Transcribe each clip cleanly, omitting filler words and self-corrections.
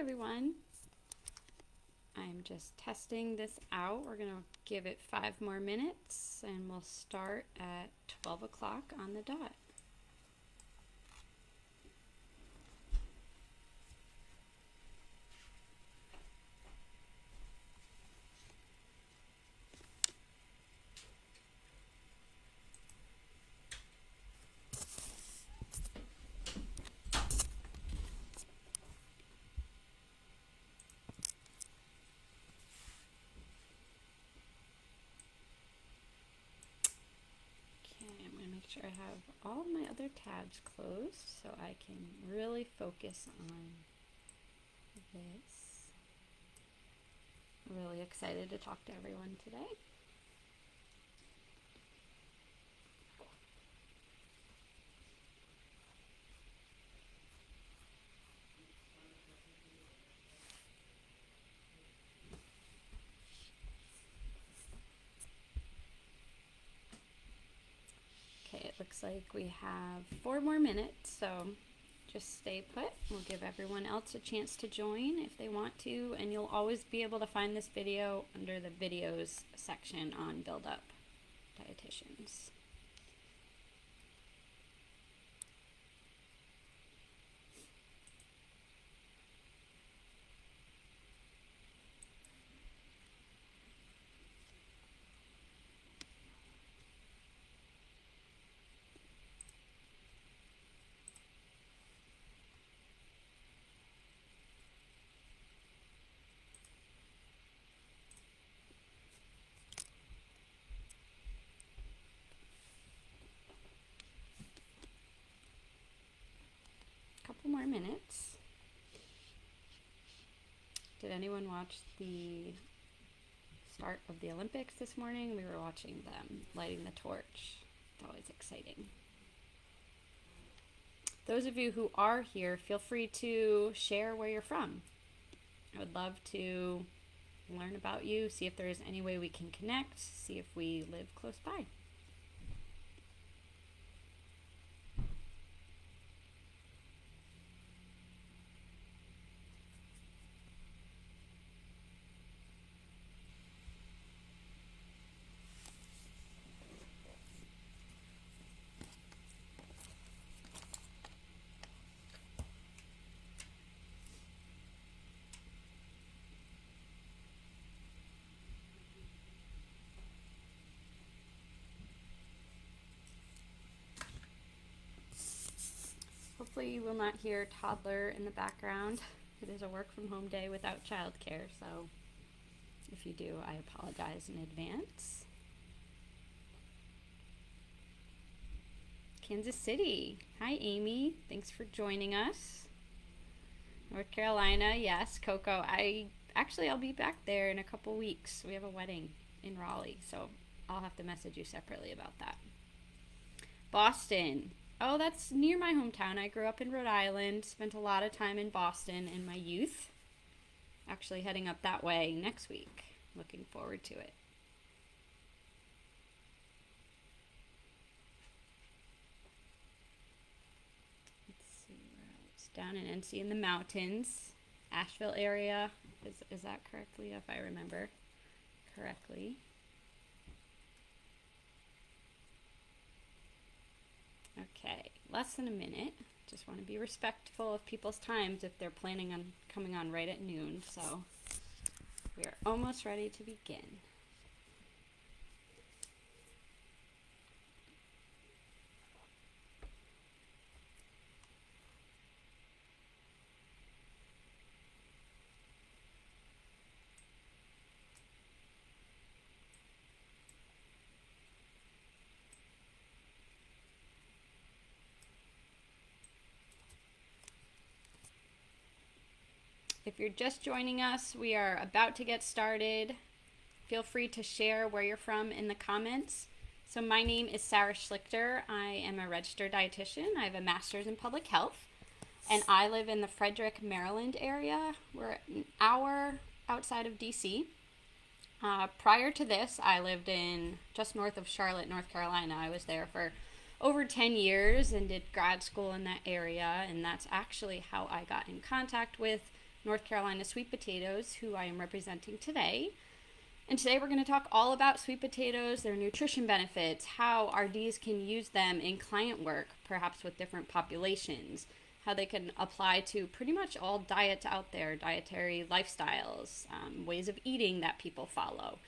everyone. I'm just testing this out. We're going to give it 5 more minutes and we'll start at 12 o'clock on the dot. I have all my other tabs closed so I can really focus on this. I'm really excited to talk to everyone today. It looks like we have 4 more minutes, so just stay put. We'll give everyone else a chance to join if they want to, and you'll always be able to find this video under the videos section on Build Up Dietitians. Couple more minutes. Did anyone watch the start of the Olympics this morning? We were watching them lighting the torch. It's always exciting. Those of you who are here, feel free to share where you're from. I would love to learn about you, see if there is any way we can connect, see if we live close by. Hopefully you will not hear toddler in the background. It is a work from home day without childcare, so if you do, I apologize in advance. Kansas City. Hi, Amy. Thanks for joining us. North Carolina, yes, Coco. I'll be back there in a couple weeks. We have a wedding in Raleigh, so I'll have to message you separately about that. Boston. Oh, that's near my hometown. I grew up in Rhode Island, spent a lot of time in Boston in my youth. Actually heading up that way next week. Looking forward to it. Let's see where else. Down in NC in the mountains. Asheville area. Is that correctly, if I remember correctly? Okay, less than a minute. Just want to be respectful of people's times if they're planning on coming on right at noon. So we are almost ready to begin. If you're just joining us, we are about to get started. Feel free to share where you're from in the comments. So my name is Sarah Schlichter. I am a registered dietitian. I have a master's in public health, and I live in the Frederick, Maryland area. We're an hour outside of DC. Prior to this, I lived in just north of Charlotte, North Carolina. I was there for over 10 years and did grad school in that area, and that's actually how I got in contact with North Carolina Sweet Potatoes, who I am representing today. And today we're going to talk all about sweet potatoes, their nutrition benefits, how RDs can use them in client work, perhaps with different populations, how they can apply to pretty much all diets out there, dietary lifestyles, ways of eating that people follow.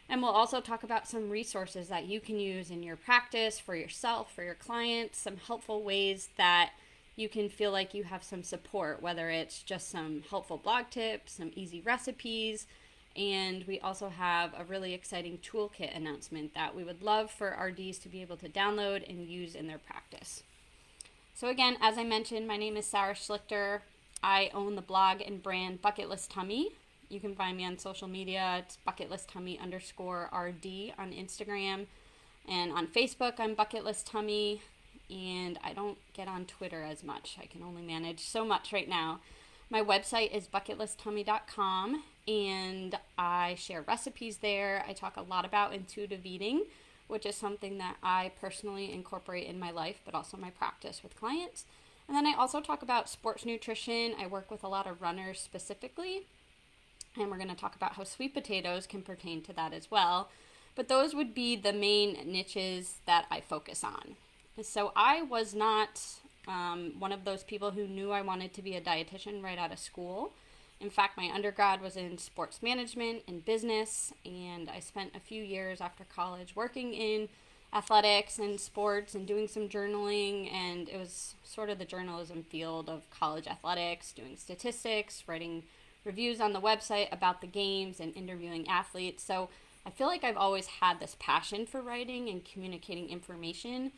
And we'll also talk about some resources that you can use in your practice, for yourself, for your clients, some helpful ways that you can feel like you have some support, whether it's just some helpful blog tips, some easy recipes. And we also have a really exciting toolkit announcement that we would love for RDs to be able to download and use in their practice. So again, as I mentioned, my name is Sarah Schlichter. I own the blog and brand Bucket List Tummy. You can find me on social media. It's bucketlisttummy_RD on Instagram. And on Facebook, I'm Bucket List Tummy. And I don't get on Twitter as much. I can only manage so much right now. My website is bucketlisttummy.com, and I share recipes there. I talk a lot about intuitive eating, which is something that I personally incorporate in my life, but also my practice with clients. And then I also talk about sports nutrition. I work with a lot of runners specifically, and we're going to talk about how sweet potatoes can pertain to that as well. But those would be the main niches that I focus on. So I was not one of those people who knew I wanted to be a dietitian right out of school. In fact, my undergrad was in sports management and business, and I spent a few years after college working in athletics and sports and doing some journaling, and it was sort of the journalism field of college athletics, doing statistics, writing reviews on the website about the games, and interviewing athletes. So I feel like I've always had this passion for writing and communicating information,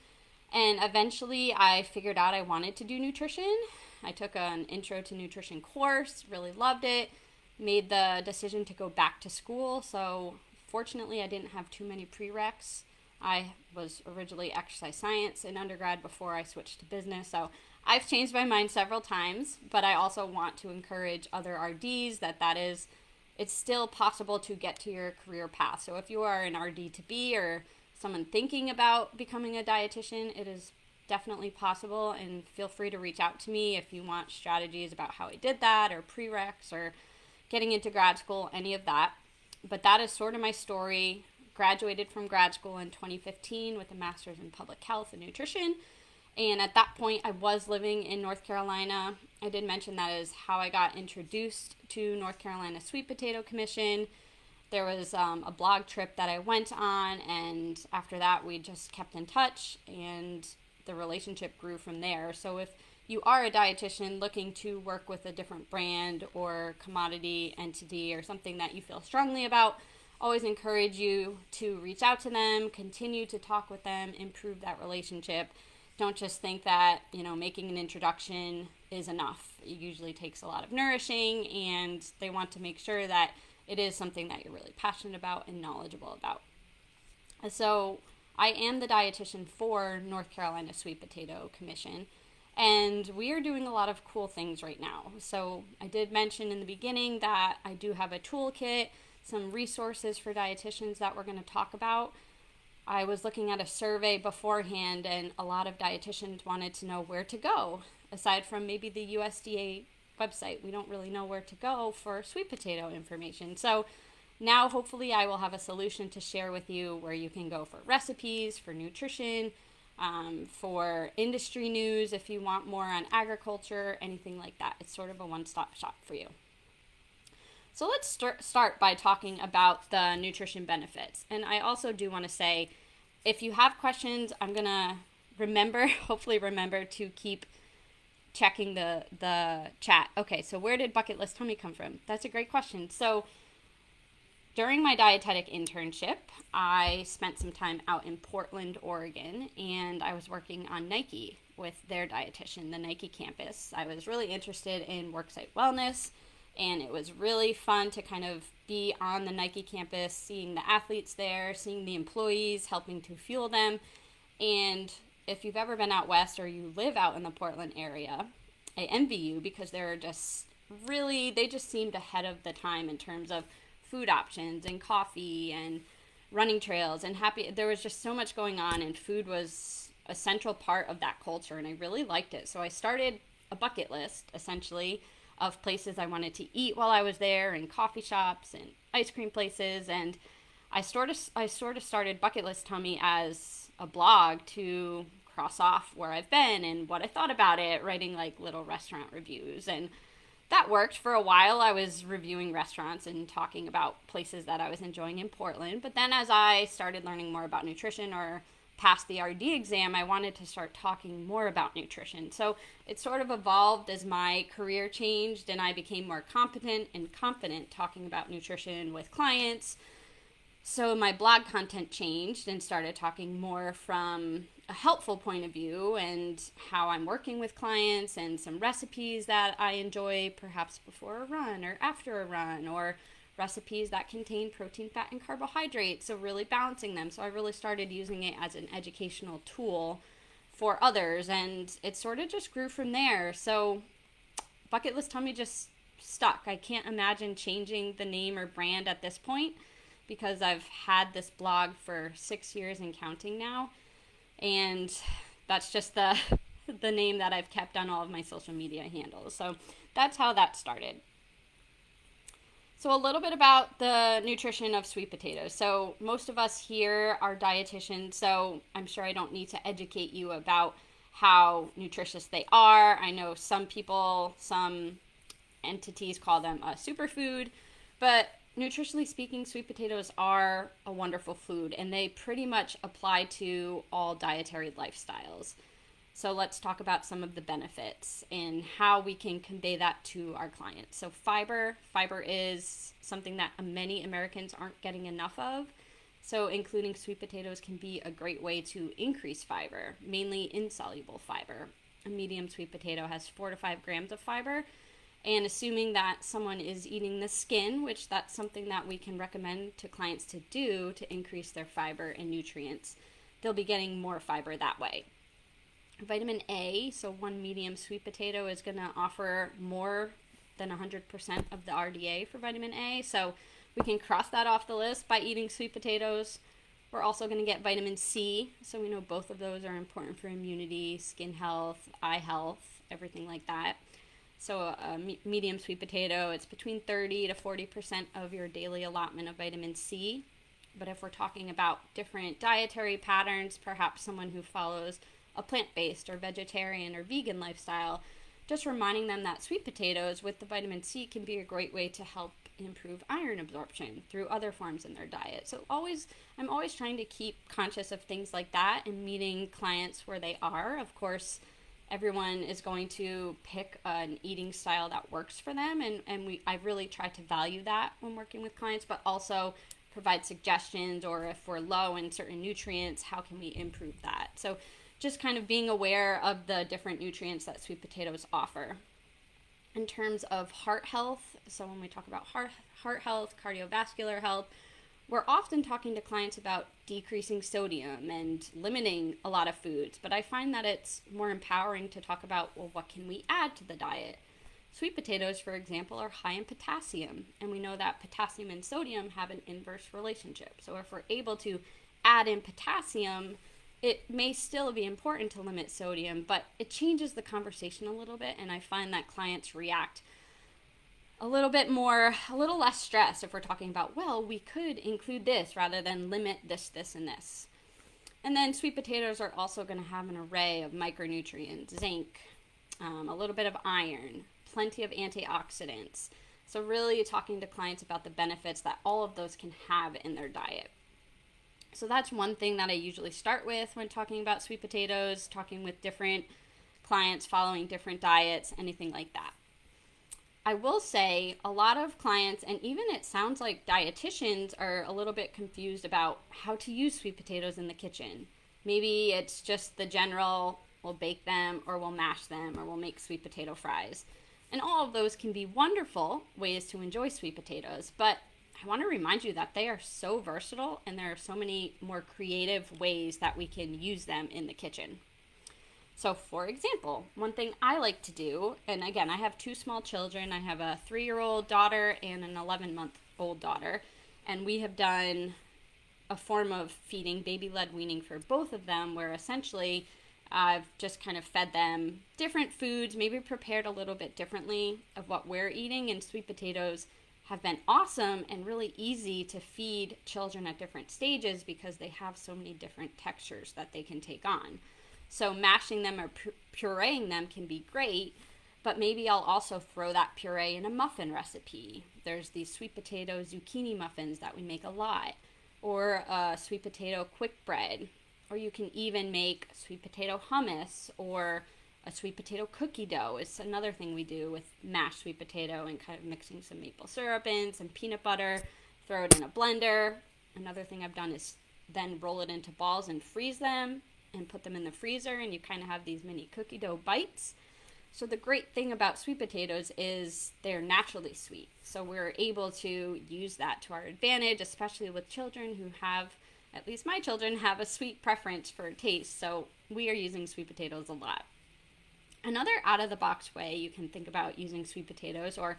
and eventually I figured out I wanted to do nutrition. I took an intro to nutrition course, really loved it, made the decision to go back to school. So fortunately, I didn't have too many prereqs. I was originally exercise science in undergrad before I switched to business. So I've changed my mind several times, but I also want to encourage other RDs it's still possible to get to your career path. So if you are an RD to be or someone thinking about becoming a dietitian, it is definitely possible, and feel free to reach out to me if you want strategies about how I did that, or prereqs, or getting into grad school, any of that. But that is sort of my story. Graduated from grad school in 2015 with a master's in public health and nutrition, and at that point I was living in North Carolina. I did mention that is how I got introduced to North Carolina Sweet Potato Commission. There was a blog trip that I went on, and after that we just kept in touch, and the relationship grew from there. So if you are a dietitian looking to work with a different brand or commodity entity or something that you feel strongly about, always encourage you to reach out to them, continue to talk with them, improve that relationship. Don't just think that, making an introduction is enough. It usually takes a lot of nourishing, and they want to make sure that it is something that you're really passionate about and knowledgeable about. So I am the dietitian for North Carolina Sweet Potato Commission, and we are doing a lot of cool things right now. So I did mention in the beginning that I do have a toolkit, some resources for dietitians that we're going to talk about. I was looking at a survey beforehand, and a lot of dietitians wanted to know where to go. Aside from maybe the USDA website, we don't really know where to go for sweet potato information. So now, hopefully, I will have a solution to share with you where you can go for recipes, for nutrition, for industry news, if you want more on agriculture, anything like that. It's sort of a one-stop shop for you. So let's start by talking about the nutrition benefits. And I also do want to say, if you have questions, I'm going to hopefully remember to keep checking the chat. Okay, so where did Bucket List Tummy come from? That's a great question. So during my dietetic internship, I spent some time out in Portland, Oregon, and I was working on Nike with their dietitian, the Nike campus. I was really interested in worksite wellness, and it was really fun to kind of be on the Nike campus, seeing the athletes there, seeing the employees, helping to fuel them. And if you've ever been out west or you live out in the Portland area, I envy you, because they just seemed ahead of the time in terms of food options and coffee and running trails and there was just so much going on, and food was a central part of that culture, and I really liked it. So I started a bucket list, essentially, of places I wanted to eat while I was there, and coffee shops and ice cream places. And I sort of started Bucket List Tummy as a blog to cross off where I've been and what I thought about it, writing like little restaurant reviews. And that worked for a while. I was reviewing restaurants and talking about places that I was enjoying in Portland. But then as I started learning more about nutrition or passed the RD exam, I wanted to start talking more about nutrition. So it sort of evolved as my career changed and I became more competent and confident talking about nutrition with clients. So my blog content changed and started talking more from a helpful point of view and how I'm working with clients and some recipes that I enjoy perhaps before a run or after a run, or recipes that contain protein, fat, and carbohydrates. So really balancing them. So I really started using it as an educational tool for others, and it sort of just grew from there. So Bucket List Tummy just stuck. I can't imagine changing the name or brand at this point, because I've had this blog for 6 years and counting now. And that's just the name that I've kept on all of my social media handles. So that's how that started. So a little bit about the nutrition of sweet potatoes. So most of us here are dietitians, so I'm sure I don't need to educate you about how nutritious they are. I know some people, some entities call them a superfood, but nutritionally speaking, sweet potatoes are a wonderful food, and they pretty much apply to all dietary lifestyles. So let's talk about some of the benefits and how we can convey that to our clients. So fiber is something that many Americans aren't getting enough of. So including sweet potatoes can be a great way to increase fiber, mainly insoluble fiber. A medium sweet potato has 4 to 5 grams of fiber. And assuming that someone is eating the skin, which that's something that we can recommend to clients to do to increase their fiber and nutrients, they'll be getting more fiber that way. Vitamin A, so one medium sweet potato is going to offer more than 100% of the RDA for vitamin A. So we can cross that off the list by eating sweet potatoes. We're also going to get vitamin C. So we know both of those are important for immunity, skin health, eye health, everything like that. So a medium sweet potato, it's between 30 to 40% of your daily allotment of vitamin C. But if we're talking about different dietary patterns, perhaps someone who follows a plant-based or vegetarian or vegan lifestyle, just reminding them that sweet potatoes with the vitamin C can be a great way to help improve iron absorption through other forms in their diet. So I'm always trying to keep conscious of things like that and meeting clients where they are. Of course, everyone is going to pick an eating style that works for them, and I really try to value that when working with clients, but also provide suggestions, or if we're low in certain nutrients, how can we improve that? So just kind of being aware of the different nutrients that sweet potatoes offer. In terms of heart health, so when we talk about heart health, cardiovascular health, we're often talking to clients about decreasing sodium and limiting a lot of foods, but I find that it's more empowering to talk about, well, what can we add to the diet? Sweet potatoes, for example, are high in potassium, and we know that potassium and sodium have an inverse relationship. So if we're able to add in potassium, it may still be important to limit sodium, but it changes the conversation a little bit, and I find that clients react a little less stressed if we're talking about, well, we could include this rather than limit this, this, and this. And then sweet potatoes are also going to have an array of micronutrients, zinc, a little bit of iron, plenty of antioxidants. So really talking to clients about the benefits that all of those can have in their diet. So that's one thing that I usually start with when talking about sweet potatoes, talking with different clients following different diets, anything like that. I will say a lot of clients, and even it sounds like dietitians, are a little bit confused about how to use sweet potatoes in the kitchen. Maybe it's just the general, we'll bake them, or we'll mash them, or we'll make sweet potato fries. And all of those can be wonderful ways to enjoy sweet potatoes, but I want to remind you that they are so versatile, and there are so many more creative ways that we can use them in the kitchen. So for example, one thing I like to do, and again, I have 2 small children. I have a 3-year-old daughter and an 11-month-old daughter, and we have done a form of feeding, baby-led weaning for both of them, where essentially I've just kind of fed them different foods, maybe prepared a little bit differently of what we're eating. And sweet potatoes have been awesome and really easy to feed children at different stages because they have so many different textures that they can take on. So mashing them or pureeing them can be great, but maybe I'll also throw that puree in a muffin recipe. There's these sweet potato zucchini muffins that we make a lot, or a sweet potato quick bread, or you can even make sweet potato hummus, or a sweet potato cookie dough is another thing we do with mashed sweet potato and kind of mixing some maple syrup in, some peanut butter, throw it in a blender. Another thing I've done is then roll it into balls and freeze them and put them in the freezer, and you kind of have these mini cookie dough bites. So the great thing about sweet potatoes is they're naturally sweet. So we're able to use that to our advantage, especially with children who have, at least my children, have a sweet preference for taste. So we are using sweet potatoes a lot. Another out-of-the-box way you can think about using sweet potatoes, or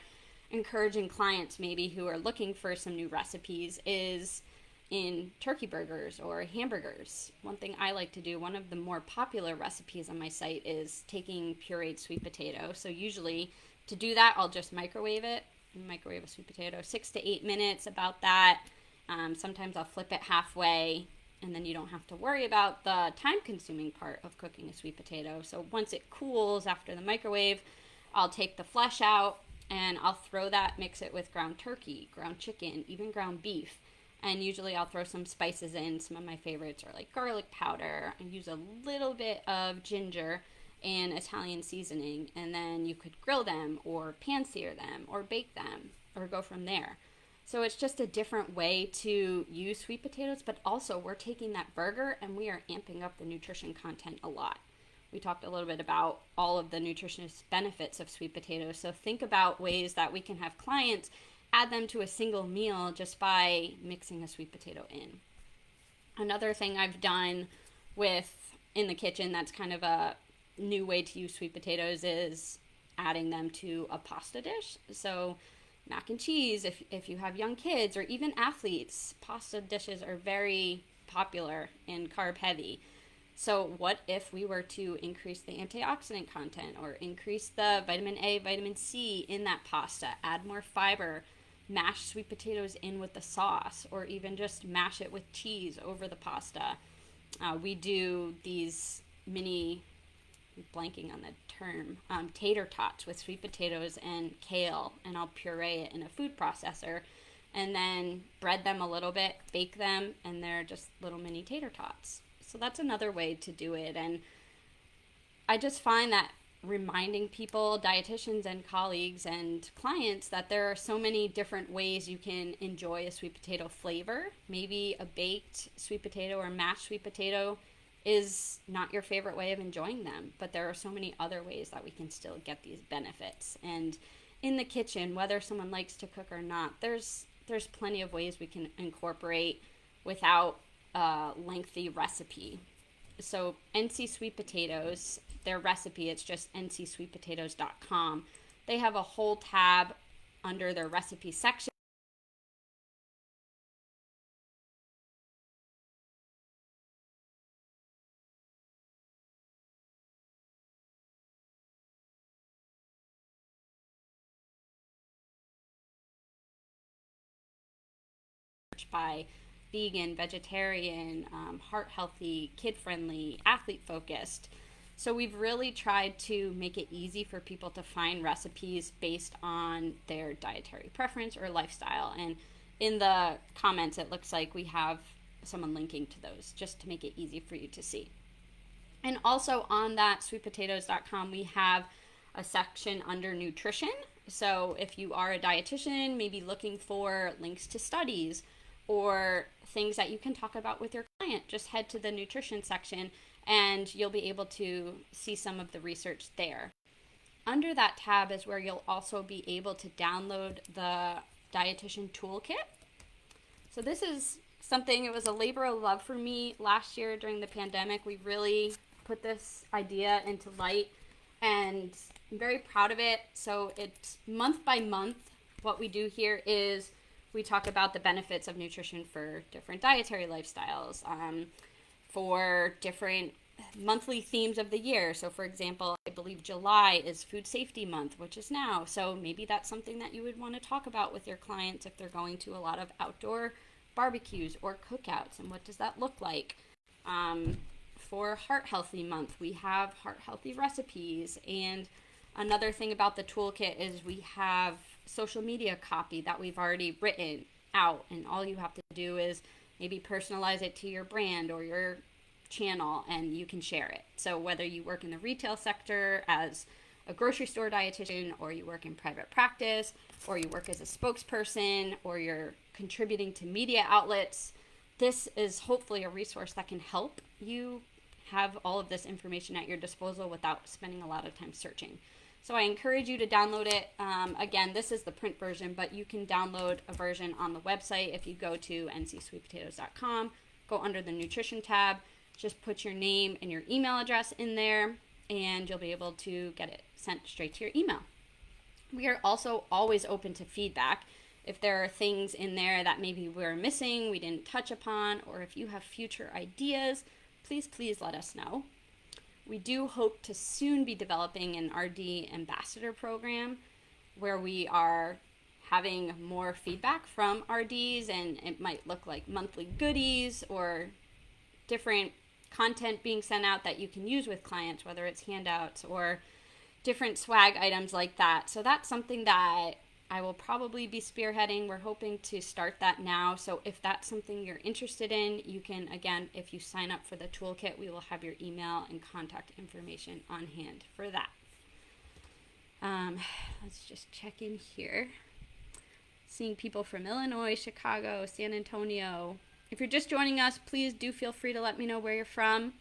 encouraging clients maybe who are looking for some new recipes, is in turkey burgers or hamburgers. One thing I like to do, one of the more popular recipes on my site, is taking pureed sweet potato. So usually to do that, I'll just microwave it. Microwave a sweet potato 6 to 8 minutes, about that. Sometimes I'll flip it halfway, and then you don't have to worry about the time-consuming part of cooking a sweet potato. So once it cools after the microwave, I'll take the flesh out, and I'll throw that, mix it with ground turkey, ground chicken, even ground beef. And usually I'll throw some spices in. Some of my favorites are like garlic powder. I use a little bit of ginger and Italian seasoning. And then you could grill them or pan-sear them or bake them or go from there. So it's just a different way to use sweet potatoes, but also we're taking that burger and we are amping up the nutrition content a lot. We talked a little bit about all of the nutritious benefits of sweet potatoes. So think about ways that we can have clients add them to a single meal just by mixing a sweet potato in. Another thing I've done in the kitchen that's kind of a new way to use sweet potatoes is adding them to a pasta dish. So mac and cheese, if you have young kids or even athletes, pasta dishes are very popular and carb heavy. So what if we were to increase the antioxidant content or increase the vitamin A, vitamin C in that pasta, add more fiber, mash sweet potatoes in with the sauce, or even just mash it with cheese over the pasta. We do these mini, blanking on the term, tater tots with sweet potatoes and kale, and I'll puree it in a food processor and then bread them a little bit, bake them, and they're just little mini tater tots. So that's another way to do it. And I just find that reminding people, dietitians and colleagues and clients, that there are so many different ways you can enjoy a sweet potato flavor. Maybe a baked sweet potato or mashed sweet potato is not your favorite way of enjoying them, but there are so many other ways that we can still get these benefits. And in the kitchen, whether someone likes to cook or not, there's plenty of ways we can incorporate without a lengthy recipe. So NC Sweet Potatoes, their recipe, it's just ncsweetpotatoes.com. They have a whole tab under their recipe section by vegan, vegetarian, heart healthy, kid friendly, athlete focused. So we've really tried to make it easy for people to find recipes based on their dietary preference or lifestyle. And in the comments, it looks like we have someone linking to those just to make it easy for you to see. And also on that sweetpotatoes.com, we have a section under nutrition. So if you are a dietitian, maybe looking for links to studies or things that you can talk about with your client, just head to the nutrition section and you'll be able to see some of the research there. Under that tab is where you'll also be able to download the dietitian toolkit. So this is something, it was a labor of love for me last year during the pandemic. We really put this idea into light and I'm very proud of it. So it's month by month. What we do here is we talk about the benefits of nutrition for different dietary lifestyles, for different monthly themes of the year. So, for example, I believe July is Food Safety Month, which is now. So maybe that's something that you would want to talk about with your clients if they're going to a lot of outdoor barbecues or cookouts. And what does that look like? For Heart Healthy Month, we have heart healthy recipes. And another thing about the toolkit is we have social media copy that we've already written out. And all you have to do is maybe personalize it to your brand or your channel, and you can share it. So whether you work in the retail sector as a grocery store dietitian, or you work in private practice, or you work as a spokesperson, or you're contributing to media outlets, this is hopefully a resource that can help you have all of this information at your disposal without spending a lot of time searching. So I encourage you to download it. Again, this is the print version, but you can download a version on the website. If you go to ncsweetpotatoes.com, go under the nutrition tab, just put your name and your email address in there, and you'll be able to get it sent straight to your email. We are also always open to feedback. If there are things in there that maybe we're missing, we didn't touch upon, or if you have future ideas, please let us know. We do hope to soon be developing an RD ambassador program where we are having more feedback from RDs, and it might look like monthly goodies or different content being sent out that you can use with clients, whether it's handouts or different swag items like that. So that's something that I will probably be spearheading. We're hoping to start that now. So if that's something you're interested in, you can, again, if you sign up for the toolkit, we will have your email and contact information on hand for that. Let's just check in here. Seeing people from Illinois, Chicago, San Antonio. If you're just joining us, please do feel free to let me know where you're from.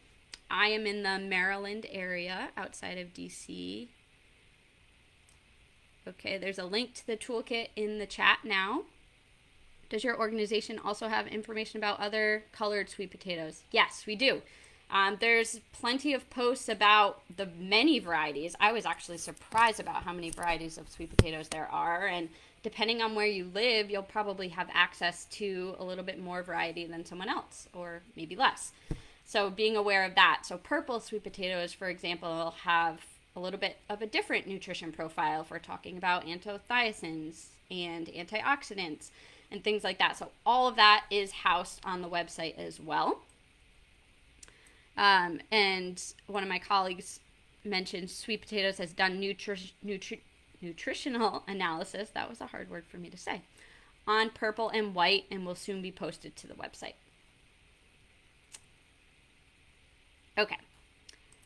I am in the Maryland area outside of DC. Okay, there's a link to the toolkit in the chat now. Does your organization also have information about other colored sweet potatoes? Yes, we do. There's plenty of posts about the many varieties. I was actually surprised about how many varieties of sweet potatoes there are, and depending on where you live, you'll probably have access to a little bit more variety than someone else, or maybe less. So being aware of that. So purple sweet potatoes, for example, will have a little bit of a different nutrition profile if we're talking about anthocyanins and antioxidants and things like that. So all of that is housed on the website as well. And one of my colleagues mentioned Sweet Potatoes has done nutritional analysis, that was a hard word for me to say, on purple and white, and will soon be posted to the website. Okay.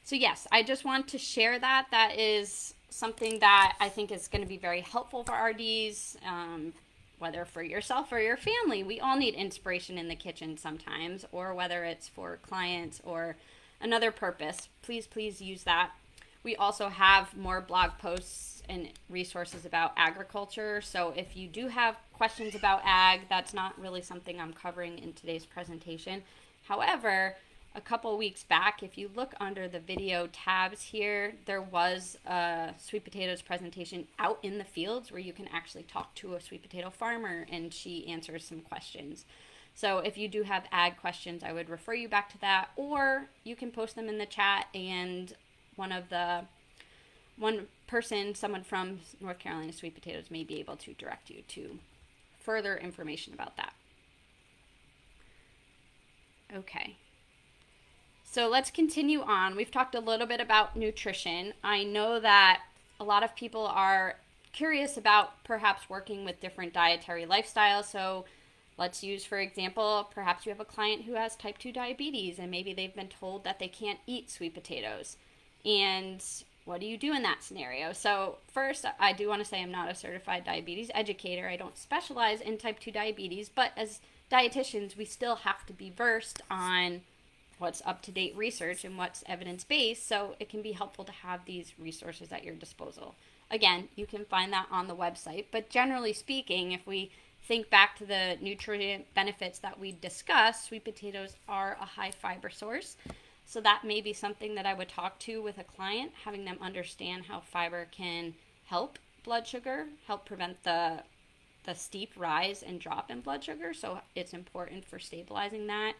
So yes, I just want to share that. That is something that I think is going to be very helpful for RDs, whether for yourself or your family. We all need inspiration in the kitchen sometimes, or whether it's for clients or another purpose. Please use that. We also have more blog posts and resources about agriculture. So if you do have questions about ag, that's not really something I'm covering in today's presentation. However, a couple weeks back, if you look under the video tabs here, there was a sweet potatoes presentation out in the fields where you can actually talk to a sweet potato farmer and she answers some questions. So if you do have ag questions, I would refer you back to that, or you can post them in the chat, and someone from North Carolina Sweet Potatoes may be able to direct you to further information about that. Okay. So let's continue on. We've talked a little bit about nutrition. I know that a lot of people are curious about perhaps working with different dietary lifestyles. So let's use, for example, perhaps you have a client who has type 2 diabetes and maybe they've been told that they can't eat sweet potatoes. And what do you do in that scenario? So first, I do want to say I'm not a certified diabetes educator. I don't specialize in type 2 diabetes, but as dietitians, we still have to be versed on what's up-to-date research and what's evidence-based, so it can be helpful to have these resources at your disposal. Again, you can find that on the website, but generally speaking, if we think back to the nutrient benefits that we discussed, sweet potatoes are a high fiber source, so that may be something that I would talk to with a client, having them understand how fiber can help blood sugar, help prevent the steep rise and drop in blood sugar, so it's important for stabilizing that.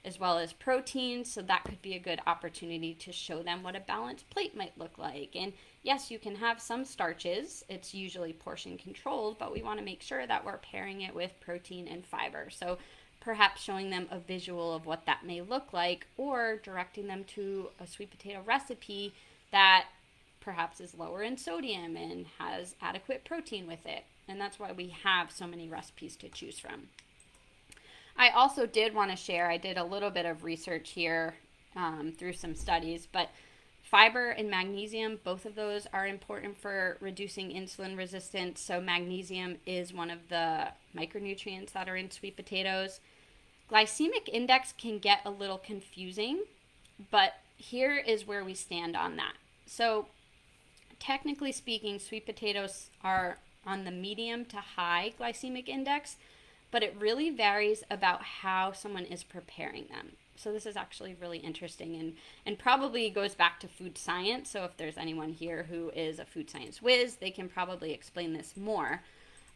as well as protein. So that could be a good opportunity to show them what a balanced plate might look like. And yes, you can have some starches. It's usually portion controlled, but we want to make sure that we're pairing it with protein and fiber. So perhaps showing them a visual of what that may look like, or directing them to a sweet potato recipe that perhaps is lower in sodium and has adequate protein with it. And that's why we have so many recipes to choose from. I also did want to share, I did a little bit of research here through some studies, but fiber and magnesium, both of those are important for reducing insulin resistance. So magnesium is one of the micronutrients that are in sweet potatoes. Glycemic index can get a little confusing, but here is where we stand on that. So technically speaking, sweet potatoes are on the medium to high glycemic index, but it really varies about how someone is preparing them. So this is actually really interesting and probably goes back to food science. So if there's anyone here who is a food science whiz, they can probably explain this more.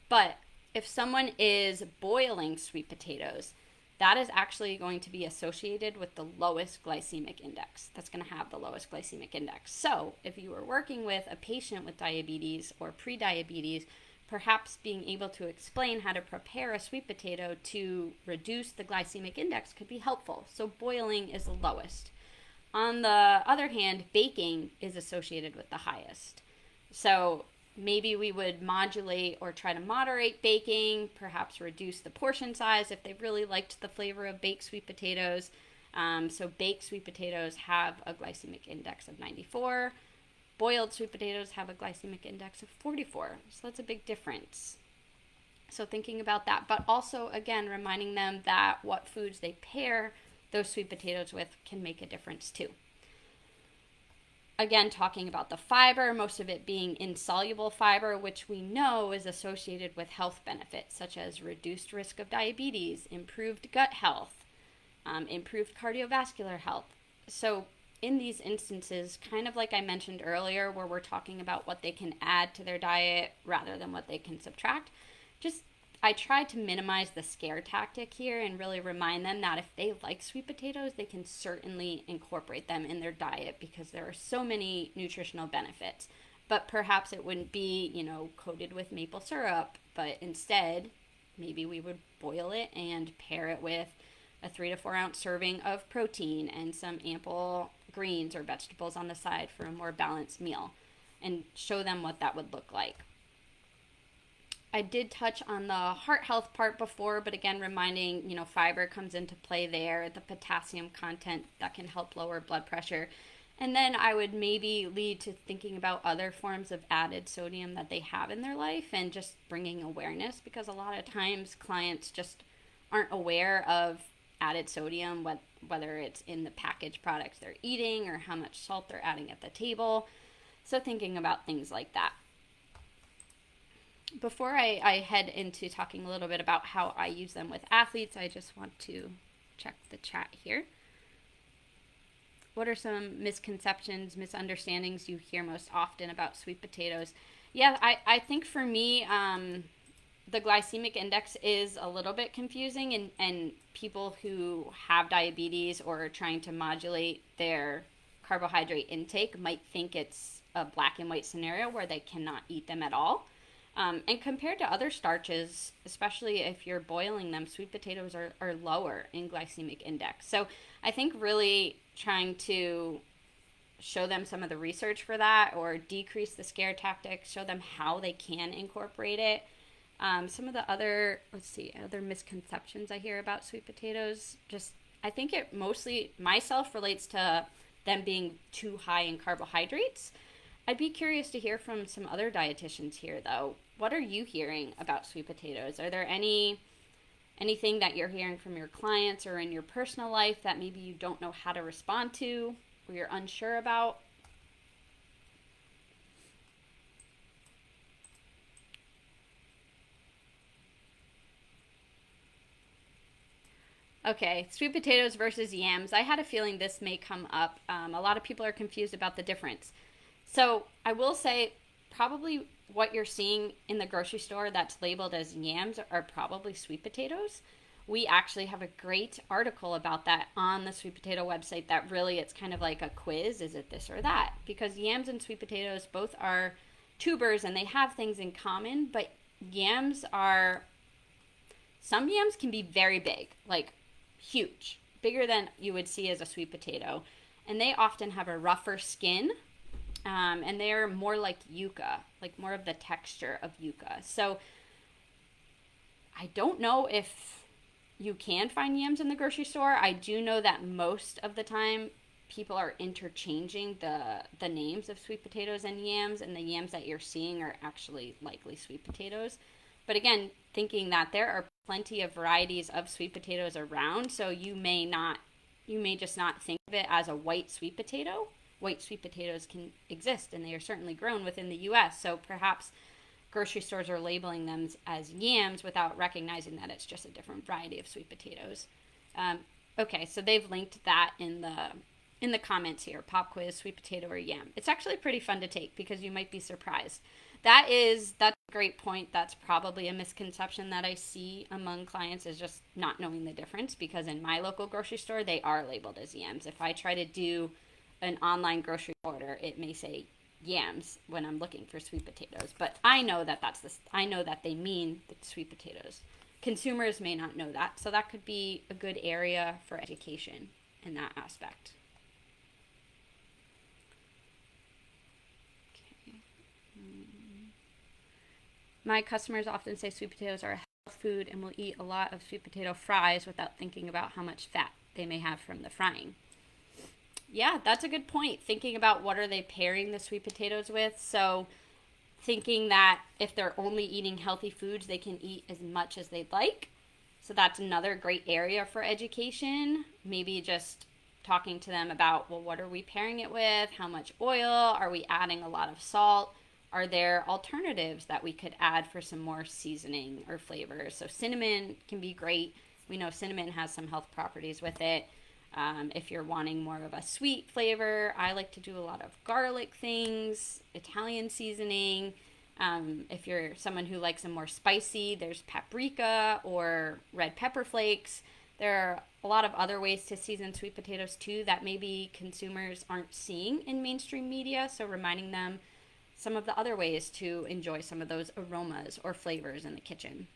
But if someone is boiling sweet potatoes, that is actually going to be associated with the lowest glycemic index. That's going to have the lowest glycemic index. So if you were working with a patient with diabetes or pre-diabetes, perhaps being able to explain how to prepare a sweet potato to reduce the glycemic index could be helpful. So boiling is the lowest. On the other hand, baking is associated with the highest. So maybe we would modulate or try to moderate baking, perhaps reduce the portion size if they really liked the flavor of baked sweet potatoes. So baked sweet potatoes have a glycemic index of 94. Boiled sweet potatoes have a glycemic index of 44. So that's a big difference. So thinking about that, but also, again, reminding them that what foods they pair those sweet potatoes with can make a difference too. Again, talking about the fiber, most of it being insoluble fiber, which we know is associated with health benefits, such as reduced risk of diabetes, improved gut health, improved cardiovascular health. So in these instances, kind of like I mentioned earlier, where we're talking about what they can add to their diet rather than what they can subtract, I try to minimize the scare tactic here and really remind them that if they like sweet potatoes, they can certainly incorporate them in their diet because there are so many nutritional benefits. But perhaps it wouldn't be, coated with maple syrup, but instead, maybe we would boil it and pair it with a 3 to 4 ounce serving of protein and some ample greens or vegetables on the side for a more balanced meal, and show them what that would look like. I did touch on the heart health part before, but again, reminding, fiber comes into play there, the potassium content that can help lower blood pressure. And then I would maybe lead to thinking about other forms of added sodium that they have in their life and just bringing awareness, because a lot of times clients just aren't aware of added sodium, whether it's in the packaged products they're eating or how much salt they're adding at the table. So thinking about things like that. Before I head into talking a little bit about how I use them with athletes, I just want to check the chat here. What are some misconceptions, misunderstandings you hear most often about sweet potatoes? Yeah, I think for me, the glycemic index is a little bit confusing, and people who have diabetes or are trying to modulate their carbohydrate intake might think it's a black and white scenario where they cannot eat them at all. And compared to other starches, especially if you're boiling them, sweet potatoes are lower in glycemic index. So I think really trying to show them some of the research for that, or decrease the scare tactics, show them how they can incorporate it. Some of the other misconceptions I hear about sweet potatoes, I think it mostly myself relates to them being too high in carbohydrates. I'd be curious to hear from some other dietitians here, though. What are you hearing about sweet potatoes? Are there anything that you're hearing from your clients or in your personal life that maybe you don't know how to respond to or you're unsure about? Okay, sweet potatoes versus yams. I had a feeling this may come up. A lot of people are confused about the difference. So I will say probably what you're seeing in the grocery store that's labeled as yams are probably sweet potatoes. We actually have a great article about that on the sweet potato website that really it's kind of like a quiz. Is it this or that? Because yams and sweet potatoes both are tubers and they have things in common, but yams are, some yams can be very big, like huge, bigger than you would see as a sweet potato. And they often have a rougher skin, and they're more like yucca, like more of the texture of yucca. So I don't know if you can find yams in the grocery store. I do know that most of the time people are interchanging the names of sweet potatoes and the yams that you're seeing are actually likely sweet potatoes. But again, thinking that there are plenty of varieties of sweet potatoes around, so you may just not think of it as a white sweet potato. White sweet potatoes can exist and they are certainly grown within the US, so perhaps grocery stores are labeling them as yams without recognizing that it's just a different variety of sweet potatoes. Okay, so they've linked that in the comments here. Pop quiz, sweet potato or yam. It's actually pretty fun to take because you might be surprised. That's a great point. That's probably a misconception that I see among clients, is just not knowing the difference, because in my local grocery store they are labeled as yams. If I try to do an online grocery order, it may say yams when I'm looking for sweet potatoes, but I know that I know that they mean the sweet potatoes. Consumers may not know that, so that could be a good area for education in that aspect. Okay. My customers often say sweet potatoes are a health food and will eat a lot of sweet potato fries without thinking about how much fat they may have from the frying. Yeah, that's a good point. Thinking about what are they pairing the sweet potatoes with. So thinking that if they're only eating healthy foods, they can eat as much as they'd like. So that's another great area for education. Maybe just talking to them about, well, what are we pairing it with? How much oil? Are we adding a lot of salt? Are there alternatives that we could add for some more seasoning or flavors? So cinnamon can be great. We know cinnamon has some health properties with it. If you're wanting more of a sweet flavor, I like to do a lot of garlic things, Italian seasoning. If you're someone who likes them more spicy, there's paprika or red pepper flakes. There are a lot of other ways to season sweet potatoes too that maybe consumers aren't seeing in mainstream media. So reminding them some of the other ways to enjoy some of those aromas or flavors in the kitchen.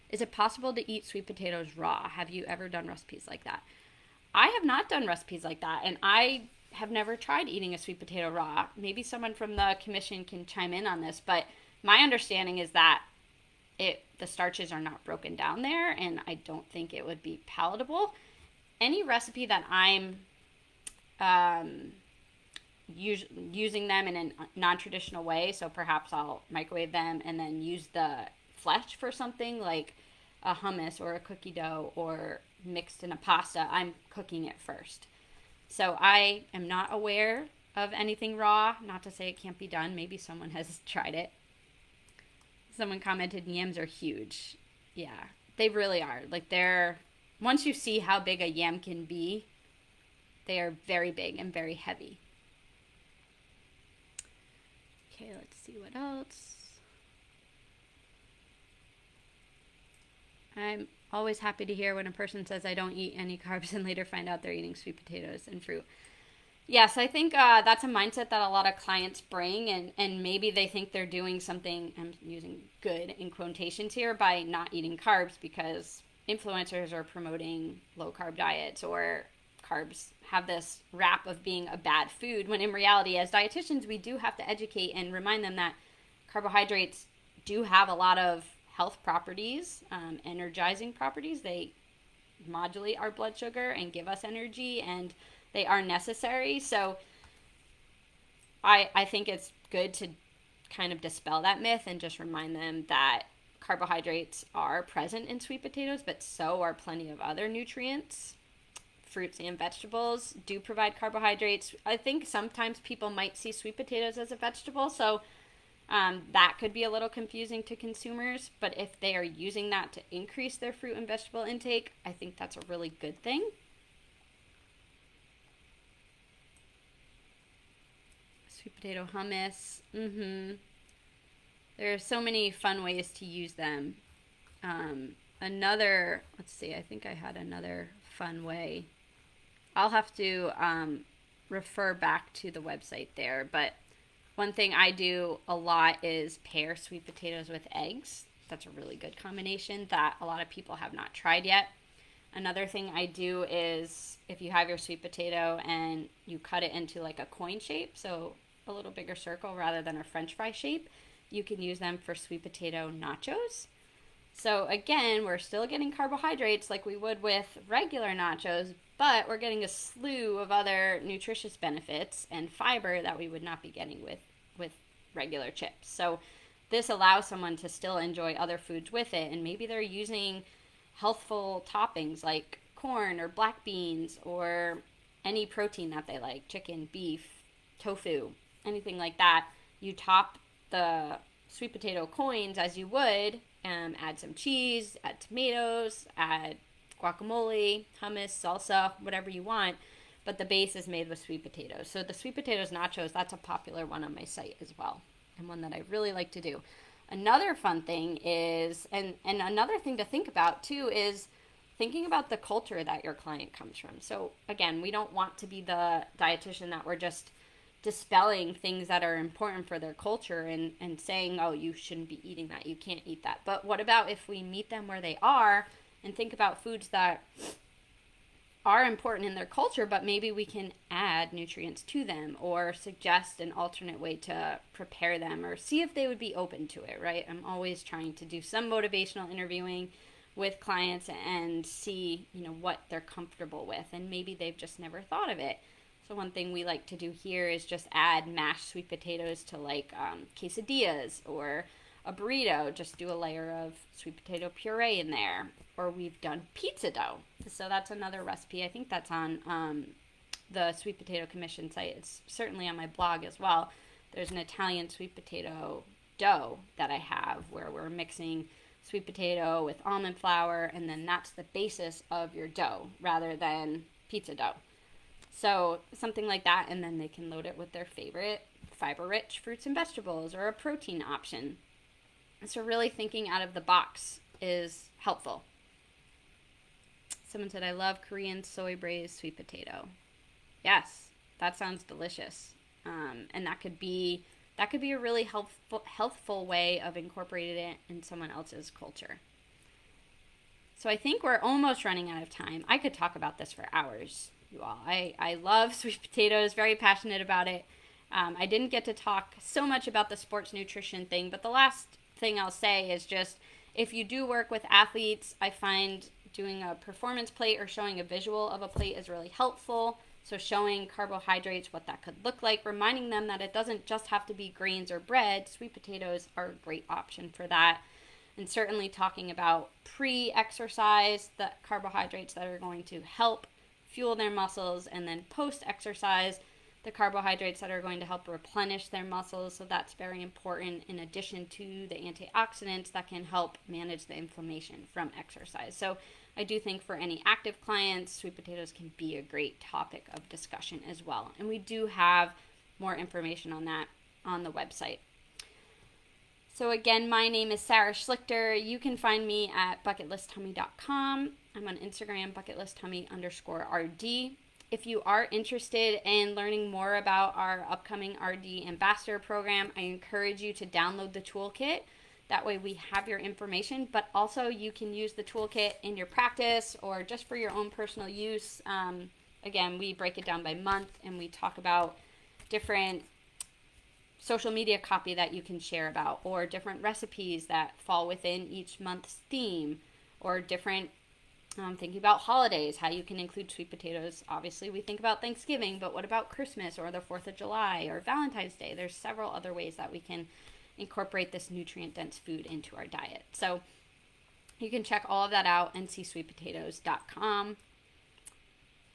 Is it possible to eat sweet potatoes raw? Have you ever done recipes like that? I have not done recipes like that, and I have never tried eating a sweet potato raw. Maybe someone from the commission can chime in on this, but my understanding is that the starches are not broken down there, and I don't think it would be palatable. Any recipe that I'm using them in a non-traditional way, so perhaps I'll microwave them and then use the flesh for something like a hummus or a cookie dough or mixed in a pasta, I'm cooking it first. So I am not aware of anything raw. Not to say it can't be done. Maybe someone has tried it. Someone commented yams are huge. Yeah, they really are. Like once you see how big a yam can be, they are very big and very heavy. Okay, let's see what else. I'm always happy to hear when a person says I don't eat any carbs and later find out they're eating sweet potatoes and fruit. Yes, I think that's a mindset that a lot of clients bring, and maybe they think they're doing something, I'm using good in quotations here, by not eating carbs because influencers are promoting low-carb diets, or carbs have this rap of being a bad food, when in reality, as dietitians, we do have to educate and remind them that carbohydrates do have a lot of health properties, energizing properties. They modulate our blood sugar and give us energy, and they are necessary. So I think it's good to kind of dispel that myth and just remind them that carbohydrates are present in sweet potatoes, but so are plenty of other nutrients. Fruits and vegetables do provide carbohydrates. I think sometimes people might see sweet potatoes as a vegetable, so that could be a little confusing to consumers, but if they are using that to increase their fruit and vegetable intake, I think that's a really good thing. Sweet potato hummus. There are so many fun ways to use them. let's see, I think I had another fun way. I'll have to refer back to the website there, but one thing I do a lot is pair sweet potatoes with eggs. That's a really good combination that a lot of people have not tried yet. Another thing I do is if you have your sweet potato and you cut it into like a coin shape, so a little bigger circle rather than a French fry shape, you can use them for sweet potato nachos. So again, we're still getting carbohydrates like we would with regular nachos, but we're getting a slew of other nutritious benefits and fiber that we would not be getting with regular chips. So this allows someone to still enjoy other foods with it, and maybe they're using healthful toppings like corn or black beans or any protein that they like, chicken, beef, tofu, anything like that. You top the sweet potato coins as you would, add some cheese, add tomatoes, add guacamole, hummus, salsa, whatever you want, but the base is made with sweet potatoes. So the sweet potatoes nachos, that's a popular one on my site as well, and one that I really like to do. Another fun thing is, and another thing to think about too, is thinking about the culture that your client comes from. So again, we don't want to be the dietitian that we're just dispelling things that are important for their culture and saying, oh, you shouldn't be eating that, you can't eat that. But what about if we meet them where they are and think about foods that are important in their culture, but maybe we can add nutrients to them or suggest an alternate way to prepare them or see if they would be open to it, right? I'm always trying to do some motivational interviewing with clients and see, what they're comfortable with, and maybe they've just never thought of it. So one thing we like to do here is just add mashed sweet potatoes to like quesadillas or a burrito. Just do a layer of sweet potato puree in there. Or we've done pizza dough. So that's another recipe. I think that's on the Sweet Potato Commission site. It's certainly on my blog as well. There's an Italian sweet potato dough that I have where we're mixing sweet potato with almond flour, and then that's the basis of your dough rather than pizza dough. So something like that, and then they can load it with their favorite fiber-rich fruits and vegetables or a protein option. So really thinking out of the box is helpful. Someone said, I love Korean soy braised sweet potato. Yes, that sounds delicious. And that could be a really healthful way of incorporating it in someone else's culture. So I think we're almost running out of time. I could talk about this for hours, you all. I love sweet potatoes, very passionate about it. I didn't get to talk so much about the sports nutrition thing, but the last thing I'll say is just, if you do work with athletes, I find doing a performance plate or showing a visual of a plate is really helpful. So showing carbohydrates, what that could look like, reminding them that it doesn't just have to be grains or bread. Sweet potatoes are a great option for that. And certainly talking about pre-exercise, the carbohydrates that are going to help fuel their muscles, and then post-exercise, the carbohydrates that are going to help replenish their muscles. So that's very important, in addition to the antioxidants that can help manage the inflammation from exercise. So I do think for any active clients, sweet potatoes can be a great topic of discussion as well. And we do have more information on that on the website. So again, my name is Sarah Schlichter. You can find me at bucketlisttummy.com. I'm on Instagram, bucketlisttummy_RD. If you are interested in learning more about our upcoming RD Ambassador program, I encourage you to download the toolkit. That way we have your information, but also you can use the toolkit in your practice or just for your own personal use. Again, we break it down by month, and we talk about different social media copy that you can share about, or different recipes that fall within each month's theme, or different thinking about holidays, how you can include sweet potatoes. Obviously, we think about Thanksgiving, but what about Christmas or the 4th of July or Valentine's Day? There's several other ways that we can incorporate this nutrient-dense food into our diet. So you can check all of that out, ncsweetpotatoes.com.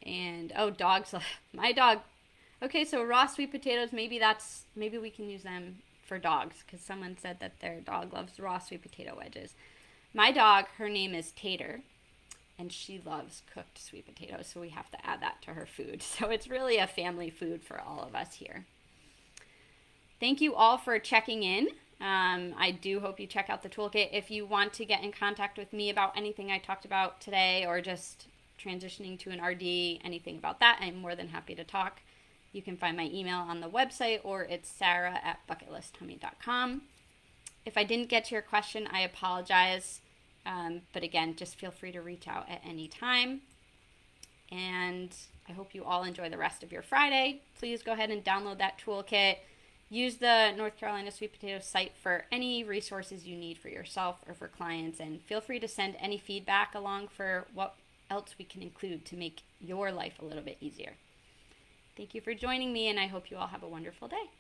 And, dogs. My dog. Okay, so raw sweet potatoes, maybe we can use them for dogs, because someone said that their dog loves raw sweet potato wedges. My dog, her name is Tater, and she loves cooked sweet potatoes, so we have to add that to her food. So it's really a family food for all of us here. Thank you all for checking in. I do hope you check out the toolkit. If you want to get in contact with me about anything I talked about today or just transitioning to an RD, anything about that, I'm more than happy to talk. You can find my email on the website, or it's sarah@bucketlistummy.com. If I didn't get to your question, I apologize. But again, just feel free to reach out at any time. And I hope you all enjoy the rest of your Friday. Please go ahead and download that toolkit. Use the North Carolina Sweet Potato site for any resources you need for yourself or for clients. And feel free to send any feedback along for what else we can include to make your life a little bit easier. Thank you for joining me, and I hope you all have a wonderful day.